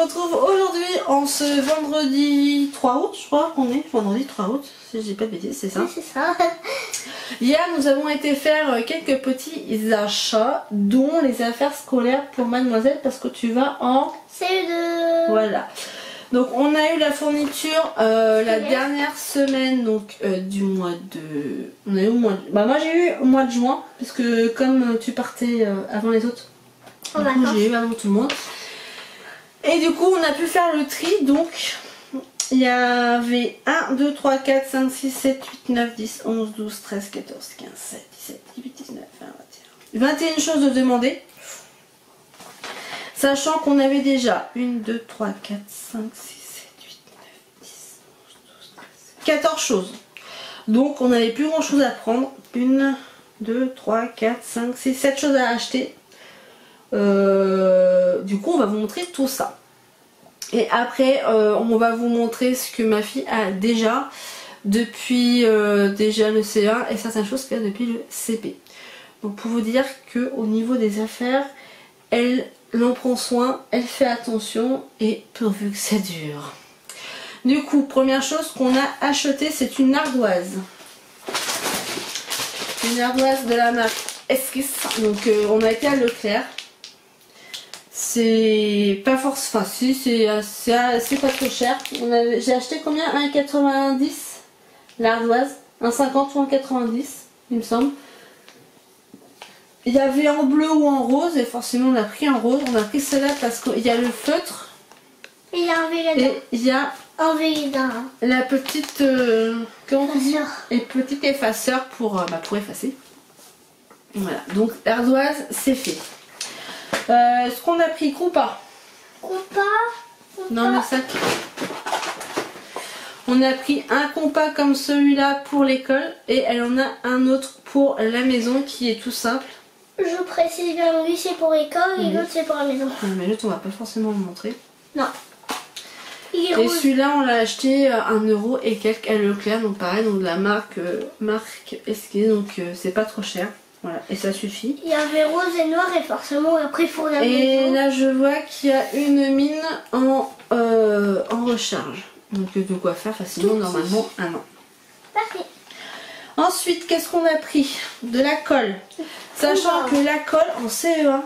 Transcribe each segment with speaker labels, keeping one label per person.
Speaker 1: retrouve aujourd'hui en ce vendredi 3 août, je crois qu'on est, vendredi 3 août, si je dis pas de bêtises, c'est ça.
Speaker 2: Oui, c'est ça.
Speaker 1: Hier, nous avons été faire quelques petits achats, dont les affaires scolaires pour mademoiselle, parce que tu vas en
Speaker 2: CE2.
Speaker 1: Voilà. Donc on a eu la fourniture la dernière semaine donc du mois de... On a eu au mois de... Bah moi j'ai eu au mois de juin, parce que comme tu partais avant les autres, j'ai eu avant tout le monde. Et du coup on a pu faire le tri, donc il y avait 1, 2, 3, 4, 5, 6, 7, 8, 9, 10, 11, 12, 13, 14, 15, 16, 17, 18, 19, 20, 21. 21 choses de demander. Sachant qu'on avait déjà 1, 2, 3, 4, 5, 6, 7, 8, 9, 10, 11, 12, 13, 14 choses. Donc on n'avait plus grand chose à prendre. 1, 2, 3, 4, 5, 6, 7 choses à acheter. Du coup on va vous montrer tout ça. Et après on va vous montrer ce que ma fille a déjà depuis déjà le CE1 et certaines choses qu'elle a depuis le CP. Donc pour vous dire que au niveau des affaires, elle en prend soin, elle fait attention et pourvu que ça dure. Du coup, première chose qu'on a acheté, c'est une ardoise. Une ardoise de la marque Esquisse. Donc on a été à Leclerc. C'est pas force, enfin si, c'est pas trop cher. J'ai acheté combien? 1,90 l'ardoise, 1,50 ou 1,90 il me semble. Il y avait en bleu ou en rose et forcément on a pris en rose. On a pris celle-là parce qu'il y a le feutre.
Speaker 2: Et il y a un vélo.
Speaker 1: Et il y a la petite
Speaker 2: effaceur.
Speaker 1: Et petit effaceur pour effacer. Voilà, donc l'ardoise c'est fait. Ce qu'on a pris, compas. Dans le sac. On a pris un compas comme celui-là pour l'école et elle en a un autre pour la maison qui est tout simple.
Speaker 2: Je précise bien, lui c'est pour l'école et l'autre c'est pour la maison.
Speaker 1: Mais l'autre on va pas forcément le montrer.
Speaker 2: Non.
Speaker 1: Et celui-là on l'a acheté à 1 € et quelques à Leclerc, donc pareil, donc de la marque Esquisse, donc c'est pas trop cher. Voilà, et ça suffit.
Speaker 2: Il y avait rose et noir et forcément après il faut la maison.
Speaker 1: Et là je vois qu'il y a une mine en recharge. Donc de quoi faire facilement normalement un an.
Speaker 2: Parfait.
Speaker 1: Ensuite, qu'est-ce qu'on a pris? De la colle. Sachant que la colle en CE1,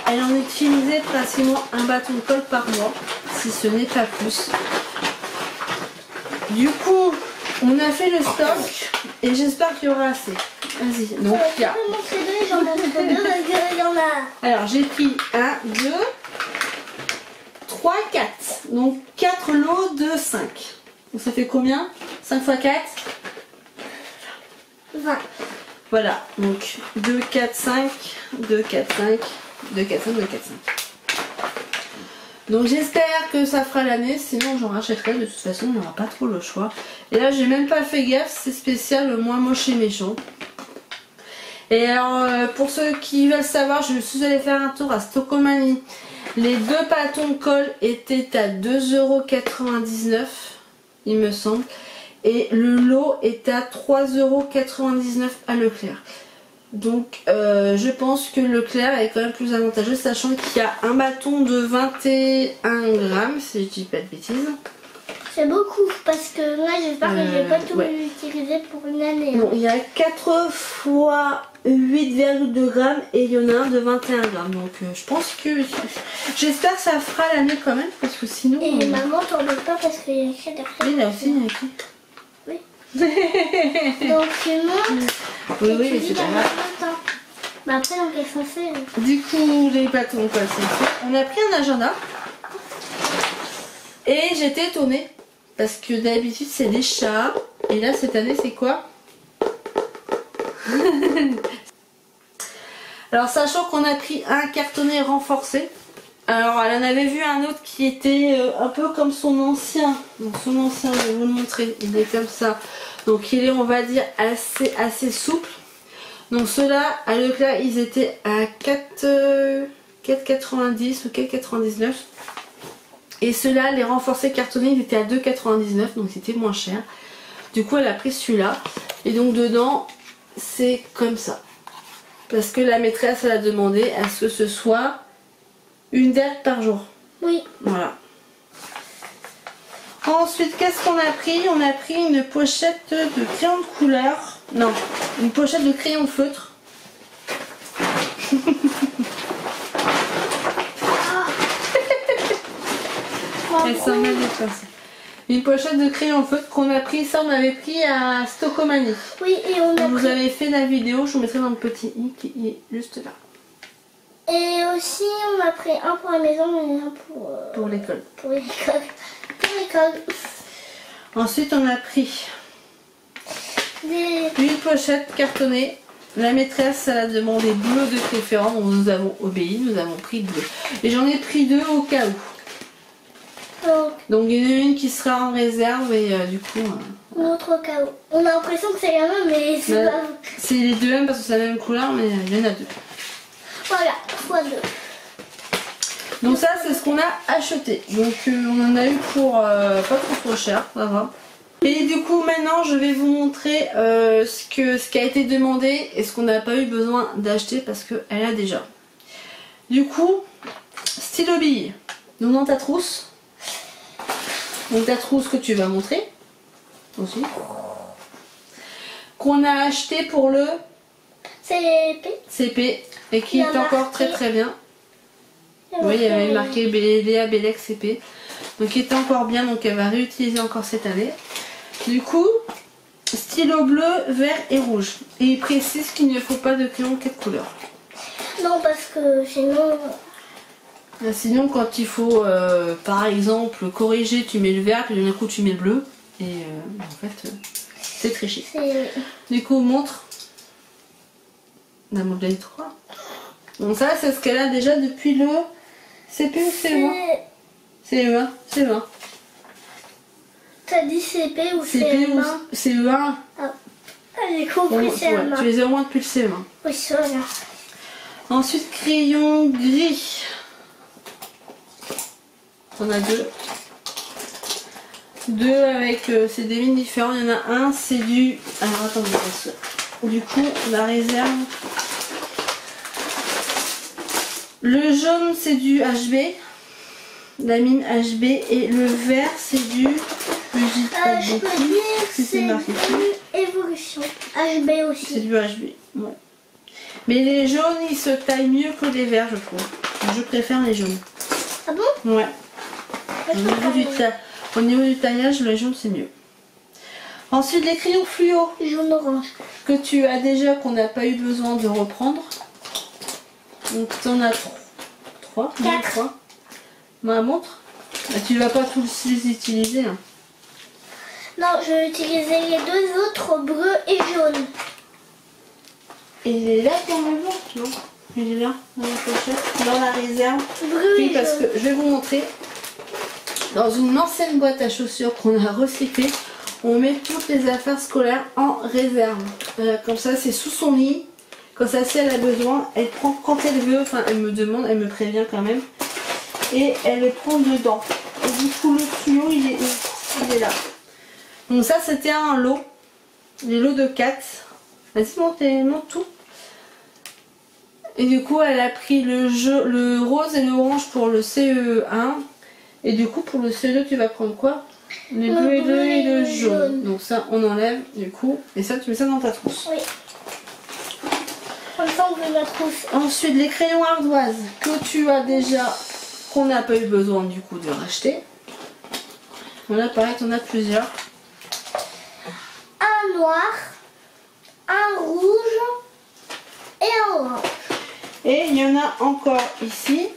Speaker 1: elle en utilisait pratiquement un bâton de colle par mois, si ce n'est pas plus. Du coup, on a fait le stock et j'espère qu'il y aura assez. Vas-y. Donc il y a... Alors j'ai pris 1, 2, 3, 4. Donc 4 lots de 5. Donc ça fait combien? 5 x 4
Speaker 2: 20.
Speaker 1: Voilà, donc 2, 4, 5, 2, 4, 5, 2, 4, 5, 2, 4, 5. Donc j'espère que ça fera l'année, sinon j'en rachèterai, de toute façon on n'aura pas trop le choix. Et là j'ai même pas fait gaffe, c'est spécial moins moche et méchant. Et alors pour ceux qui veulent savoir, je suis allée faire un tour à Stockomanie. Les deux bâtons de colle étaient à 2,99 € il me semble. Et le lot est à 3,99 € à Leclerc. Donc je pense que Leclerc est quand même plus avantageux, sachant qu'il y a un bâton de 21 grammes, si je dis pas de bêtises.
Speaker 2: C'est beaucoup, parce que moi j'espère que je vais pas tout utiliser pour une année.
Speaker 1: Bon, il y a 4 fois 8,2 grammes et il y en a un de 21 grammes. Donc je pense que... J'espère que ça fera l'année quand même, parce que sinon...
Speaker 2: Et maman t'en veux pas parce qu'il y a écrit derrière.
Speaker 1: Oui, là aussi il y a écrit.
Speaker 2: Oui. Donc tu montes.
Speaker 1: Oui, mais c'est pas grave.
Speaker 2: Bah après donc elle est censée...
Speaker 1: Du coup, les bâtons quoi, c'est fait. On a pris un agenda. Et j'étais étonnée. Parce que d'habitude c'est des chats. Et là cette année c'est quoi? Alors sachant qu'on a pris un cartonnet renforcé. Alors elle en avait vu un autre qui était un peu comme son ancien. Donc son ancien, je vais vous le montrer. Il est comme ça. Donc il est, on va dire, assez souple. Donc ceux-là à Leclerc ils étaient à 4,90 ou 4,99. Et ceux-là, les renforcés cartonnés, ils étaient à 2,99, donc c'était moins cher. Du coup, elle a pris celui-là. Et donc dedans, c'est comme ça. Parce que la maîtresse, elle a demandé à ce que ce soit une dette par jour.
Speaker 2: Oui.
Speaker 1: Voilà. Ensuite, qu'est-ce qu'on a pris? On a pris une pochette de crayon de couleur. Non, une pochette de crayon de feutre. Elle s'en met des pinceaux. Une pochette de crayon de feutre qu'on a pris. Ça, on avait pris à Stockomanie.
Speaker 2: Oui, et on a
Speaker 1: Vous avez fait la vidéo. Je vous mettrai dans le petit i qui est juste là.
Speaker 2: Et aussi, on a pris un pour la maison et un
Speaker 1: Pour l'école.
Speaker 2: Pour l'école. Pour l'école.
Speaker 1: Ensuite, on a pris
Speaker 2: Des...
Speaker 1: une pochette cartonnée. La maîtresse, elle a demandé bleu de préférence. Donc nous avons obéi. Nous avons pris bleu. Et j'en ai pris 2 au cas où. Donc il y en a une qui sera en réserve et du coup...
Speaker 2: L'autre au cas où. On a l'impression que c'est la même, mais c'est pas...
Speaker 1: C'est les deux mêmes parce que c'est la même couleur, mais il y en a 2.
Speaker 2: Voilà, x2.
Speaker 1: Donc ça, c'est ce qu'on a acheté. Donc on en a eu pour pas trop cher, ça va. Et du coup, maintenant, je vais vous montrer ce qui a été demandé et ce qu'on n'a pas eu besoin d'acheter parce qu'elle a déjà. Du coup, stylo bille. Donc dans ta trousse. Donc ta trousse que tu vas montrer aussi. Qu'on a acheté pour le CP et qui est encore très bien. Oui, il y avait marqué Léa Bellec CP. Donc il était encore bien, donc elle va réutiliser encore cette année. Du coup, stylo bleu, vert et rouge. Et il précise qu'il ne faut pas de crayon 4 couleurs.
Speaker 2: Non, parce que sinon...
Speaker 1: Sinon, quand il faut, par exemple, corriger, tu mets le vert, puis d'un coup tu mets le bleu. Et en fait, c'est triché. Du coup, montre. La modèle 3. Donc ça, c'est ce qu'elle a déjà depuis le CP ou CE1? CE1, CE1.
Speaker 2: T'as dit CP ou
Speaker 1: CP
Speaker 2: CE1?
Speaker 1: ou CE1.
Speaker 2: Ah, j'ai compris CE1.
Speaker 1: Ouais, tu les as au moins depuis le CE1.
Speaker 2: Oui, c'est vrai.
Speaker 1: Ensuite, crayon gris. On a 2. 2 avec c'est des mines différents. Il y en a un, c'est du... Alors attendez, parce que du coup, la réserve. Le jaune, c'est du HB. La mine HB. Et le vert, c'est du...
Speaker 2: Je peux dire c'est du Évolution. HB aussi.
Speaker 1: C'est du HB, ouais. Mais les jaunes, ils se taillent mieux que les verts, je trouve. Je préfère les jaunes.
Speaker 2: Ah bon?
Speaker 1: Ouais. Au niveau du taillage, le jaune c'est mieux. Ensuite, les crayons fluo.
Speaker 2: Jaune orange.
Speaker 1: Que tu as déjà, qu'on n'a pas eu besoin de reprendre. Donc tu en as 3.
Speaker 2: 4.
Speaker 1: Ma montre. Bah, tu vas pas tous les utiliser. Hein.
Speaker 2: Non, je vais utiliser les 2 autres, bleu et jaune.
Speaker 1: Et il est là dans le blanc, non? Il est là, dans la pochette, dans la réserve.
Speaker 2: Bleu
Speaker 1: oui,
Speaker 2: et
Speaker 1: parce
Speaker 2: jaune.
Speaker 1: que je vais vous montrer. Dans une ancienne boîte à chaussures qu'on a recyclée, on met toutes les affaires scolaires en réserve. Comme ça, c'est sous son lit. Comme ça, si elle a besoin, elle prend quand elle veut. Enfin, elle me demande, elle me prévient quand même. Et elle les prend dedans. Et du coup, le tuyau, il est là. Donc ça, c'était un lot. Les lots de 4. Vas-y, monte tout. Et du coup, elle a pris le rose et l'orange pour le CE1. Et du coup, pour le CE2, tu vas prendre quoi? Le bleu et le jaune. Donc ça, on enlève du coup. Et ça, tu mets ça dans ta trousse.
Speaker 2: Oui. Ensemble de la trousse.
Speaker 1: Ensuite, les crayons ardoises que tu as déjà, qu'on n'a pas eu besoin du coup de racheter. Voilà, pareil, tu en as plusieurs.
Speaker 2: Un noir, un rouge et un orange.
Speaker 1: Et il y en a encore ici.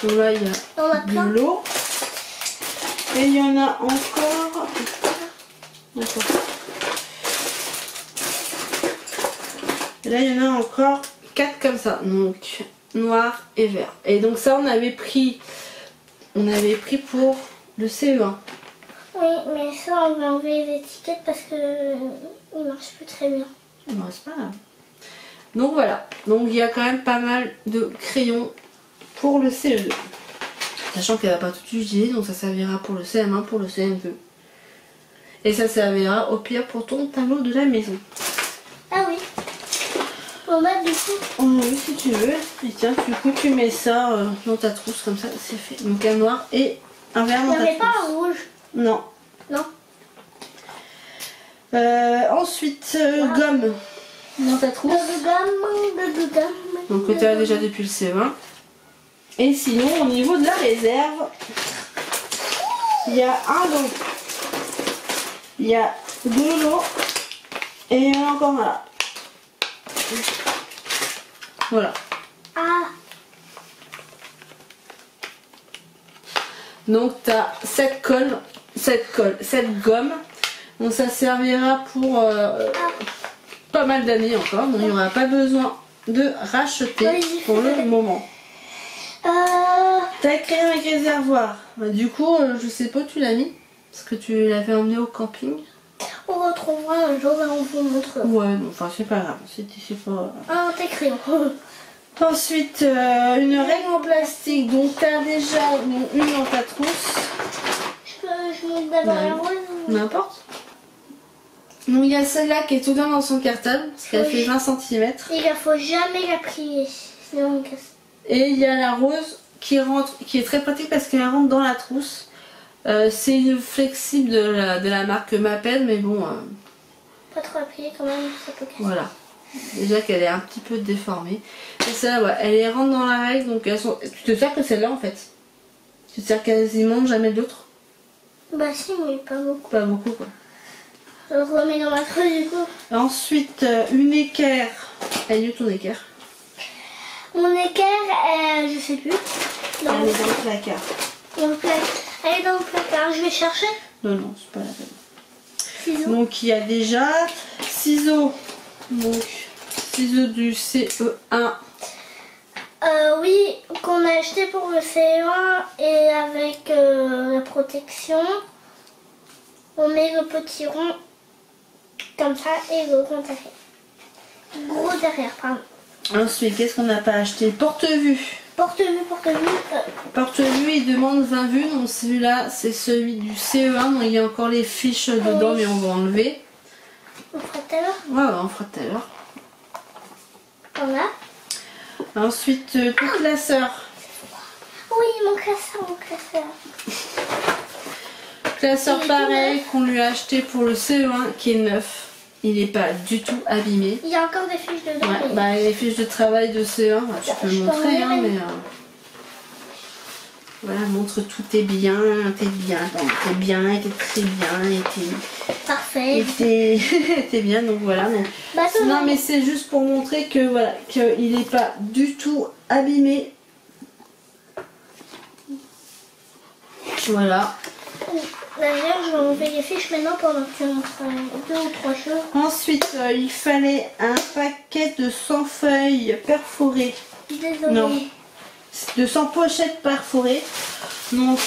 Speaker 1: Donc là, il y a de l'eau. Et il y en a encore... D'accord. Et là, il y en a encore 4 comme ça. Donc, noir et vert. Et donc ça, on avait pris pour le CE1.
Speaker 2: Oui, mais ça, on va enlever les étiquettes parce que il marche plus très bien.
Speaker 1: Bon, c'est pas grave. Donc voilà. Donc il y a quand même pas mal de crayons pour le CE2. Sachant qu'elle va pas tout utiliser, donc ça servira pour le CM1, pour le CM2. Et ça servira au pire pour ton tableau de la maison.
Speaker 2: Ah oui. Bon bah du coup.
Speaker 1: Oui, si tu veux. Et tiens, du coup, tu mets ça dans ta trousse comme ça, c'est fait. Donc un noir et un vert dans ta trousse.
Speaker 2: Il n'y avait pas un rouge?
Speaker 1: Non.
Speaker 2: Non.
Speaker 1: Ensuite, gomme dans ta trousse.
Speaker 2: Gomme.
Speaker 1: Donc que tu as déjà depuis le CE1. Et sinon, au niveau de la réserve, il y a un lot. Il y a 2 lots. Et il y en a encore un là. Voilà.
Speaker 2: Ah.
Speaker 1: Donc tu as cette gomme. Donc ça servira pour pas mal d'années encore. Donc il n'y aura pas besoin de racheter pour le moment. T'as crayon avec réservoir. Bah, du coup, je sais pas où tu l'as mis. Parce que tu l'avais emmené au camping.
Speaker 2: On retrouvera un jour et on vous montrera.
Speaker 1: Ouais, non, enfin c'est pas grave. C'est pas...
Speaker 2: Ah, tes crayons.
Speaker 1: Ensuite, une règle en plastique. Donc t'as déjà une dans ta trousse.
Speaker 2: Je monte d'abord la rose.
Speaker 1: N'importe. Donc il y a celle-là qui est tout dans son cartable. Parce qu'elle fait 20 cm.
Speaker 2: Il ne faut jamais la plier. Sinon on casse.
Speaker 1: Et il y a la rose qui rentre, qui est très pratique parce qu'elle rentre dans la trousse. C'est une flexible de la marque Maped, mais bon.
Speaker 2: Pas trop appuyer quand même, ça peut casser.
Speaker 1: Voilà. Déjà qu'elle est un petit peu déformée. Et celle-là, ouais, elle rentre dans la règle, donc elles sont... Tu te sers que celle-là en fait. Tu te sers quasiment jamais d'autres.
Speaker 2: Bah si, mais pas beaucoup.
Speaker 1: Pas beaucoup quoi.
Speaker 2: Je le remets dans ma trousse du coup.
Speaker 1: Ensuite, une équerre. Elle est où ton équerre?
Speaker 2: Mon équerre, je sais plus.
Speaker 1: Elle est dans le placard.
Speaker 2: Elle est dans le placard, je vais chercher.
Speaker 1: Non, c'est pas la peine.
Speaker 2: Ciseaux.
Speaker 1: Donc il y a déjà ciseaux. Donc ciseaux du CE1.
Speaker 2: Oui, qu'on a acheté pour le CE1 et avec la protection. On met le petit rond comme ça et le rond derrière. Gros derrière, pardon.
Speaker 1: Ensuite, qu'est-ce qu'on n'a pas acheté? Porte-vue.
Speaker 2: Porte-vue.
Speaker 1: Porte-vue, il demande 20 vues. Donc celui-là, c'est celui du CE1. Donc il y a encore les fiches dedans, mais on va enlever.
Speaker 2: On fera tout à l'heure.
Speaker 1: Ouais, on fera tout à l'heure.
Speaker 2: On a.
Speaker 1: Ensuite, ton classeur.
Speaker 2: Oui, mon classeur.
Speaker 1: Classeur pareil qu'on lui a acheté pour le CE1 qui est neuf. Il n'est pas du tout abîmé.
Speaker 2: Il y a encore des fiches dedans.
Speaker 1: Ouais, bah, les fiches de travail de CE1, bah, tu peux le montrer, hein, mais voilà, montre tout est bien, t'es bien, t'es très bien,
Speaker 2: parfait.
Speaker 1: T'es bien, donc voilà. Donc,
Speaker 2: bah,
Speaker 1: non, mais c'est juste pour montrer que voilà, qu'il n'est pas du tout abîmé. Voilà.
Speaker 2: D'ailleurs, je vais enlever les fiches maintenant pendant que tu montres 2 ou 3 choses.
Speaker 1: Ensuite, il fallait un paquet de 100 feuilles perforées.
Speaker 2: Désolée.
Speaker 1: Non, de 100 pochettes perforées. Donc,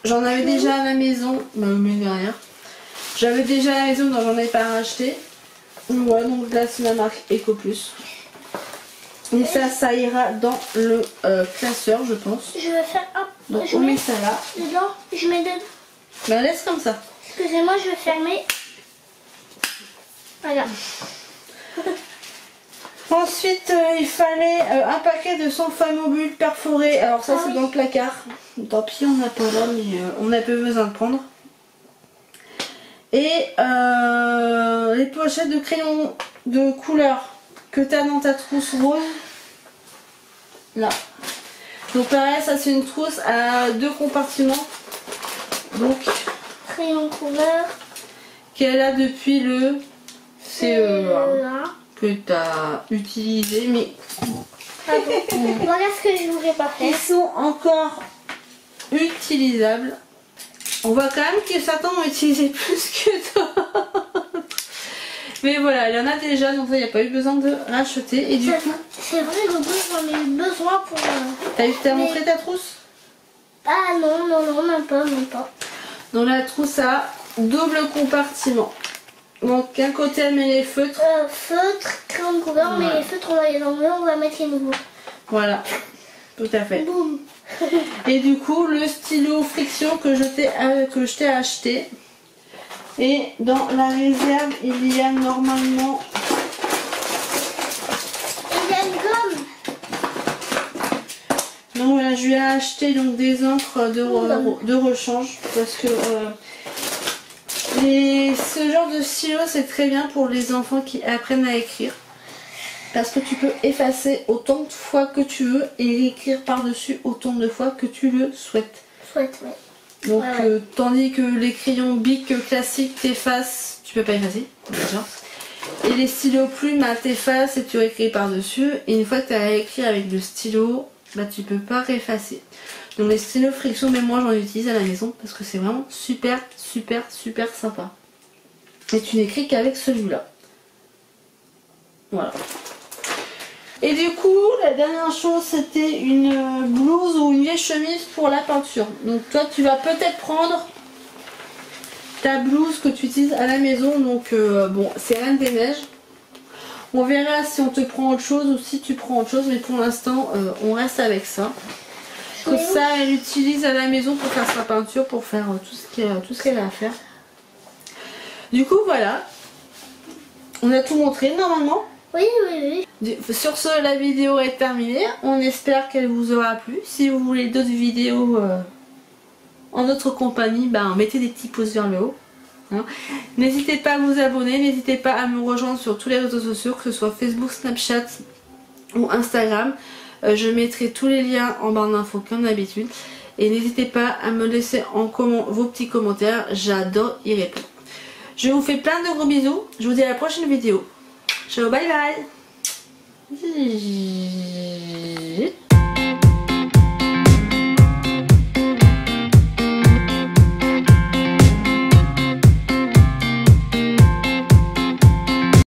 Speaker 1: j'en avais déjà à la maison, mais derrière. J'avais déjà à la maison, donc j'en ai pas racheté. Ouais, donc là, c'est la marque EcoPlus. Et ça ira dans le classeur, je pense.
Speaker 2: Je vais faire un.
Speaker 1: Donc, on met ça là.
Speaker 2: Dedans, je mets dedans.
Speaker 1: Bah, laisse comme ça.
Speaker 2: Excusez-moi, je vais fermer. Voilà.
Speaker 1: Ensuite, il fallait un paquet de 100 feuilles mobiles perforées. Alors ça, c'est dans le placard. Tant pis, on n'a pas là, mais on a peu besoin de prendre. Et les pochettes de crayons de couleur que tu as dans ta trousse rose. Là. Donc pareil, ça c'est une trousse à 2 compartiments. Donc,
Speaker 2: crayon couleur.
Speaker 1: Qu'elle a depuis le CE1. Que tu as utilisé, mais
Speaker 2: voilà ce que je voulais pas faire.
Speaker 1: Ils sont encore utilisables. On voit quand même que certains ont utilisé plus que d'autres. Mais voilà, il y en a déjà, donc il n'y a pas eu besoin de racheter. Et du coup,
Speaker 2: c'est vrai que j'en ai eu besoin pour.
Speaker 1: T'as montré ta trousse?
Speaker 2: Ah non, même pas.
Speaker 1: Dans la trousse à double compartiment. Donc un côté elle met les feutres.
Speaker 2: Feutres, crayon de couleur, mais les feutres on va les enlever, on va mettre les nouveaux.
Speaker 1: Voilà, tout à fait.
Speaker 2: Boum.
Speaker 1: Et du coup le stylo friction que je t'ai acheté. Et dans la réserve il y a normalement je lui ai acheté donc des encres de rechange parce que ce genre de stylo c'est très bien pour les enfants qui apprennent à écrire. Parce que tu peux effacer autant de fois que tu veux et écrire par-dessus autant de fois que tu le souhaites.
Speaker 2: Ouais.
Speaker 1: Donc tandis que les crayons Bic classiques t'effacent, tu peux pas effacer déjà. Et les stylos plumes t'effacent et tu écris par-dessus. Et une fois que tu as écrit avec le stylo, bah tu peux pas réeffacer. Donc les stylos friction, même moi j'en utilise à la maison parce que c'est vraiment super sympa. Et tu n'écris qu'avec celui-là. Voilà. Et du coup, la dernière chose, c'était une blouse ou une vieille chemise pour la peinture. Donc toi, tu vas peut-être prendre ta blouse que tu utilises à la maison. Donc bon, c'est Reine des Neiges. On verra si on te prend autre chose ou si tu prends autre chose. Mais pour l'instant, on reste avec ça. Comme ça, elle utilise à la maison pour faire sa peinture, pour faire tout ce qu'elle a à faire. Du coup, voilà. On a tout montré normalement.
Speaker 2: Oui.
Speaker 1: Sur ce, la vidéo est terminée. On espère qu'elle vous aura plu. Si vous voulez d'autres vidéos en notre compagnie, mettez des petits pouces vers le haut. Hein. N'hésitez pas à vous abonner. N'hésitez pas à me rejoindre sur tous les réseaux sociaux, que ce soit Facebook, Snapchat ou Instagram. Je mettrai tous les liens en barre d'infos comme d'habitude. Et n'hésitez pas à me laisser vos petits commentaires. J'adore y répondre. Je vous fais plein de gros bisous. Je vous dis à la prochaine vidéo. Ciao, bye bye.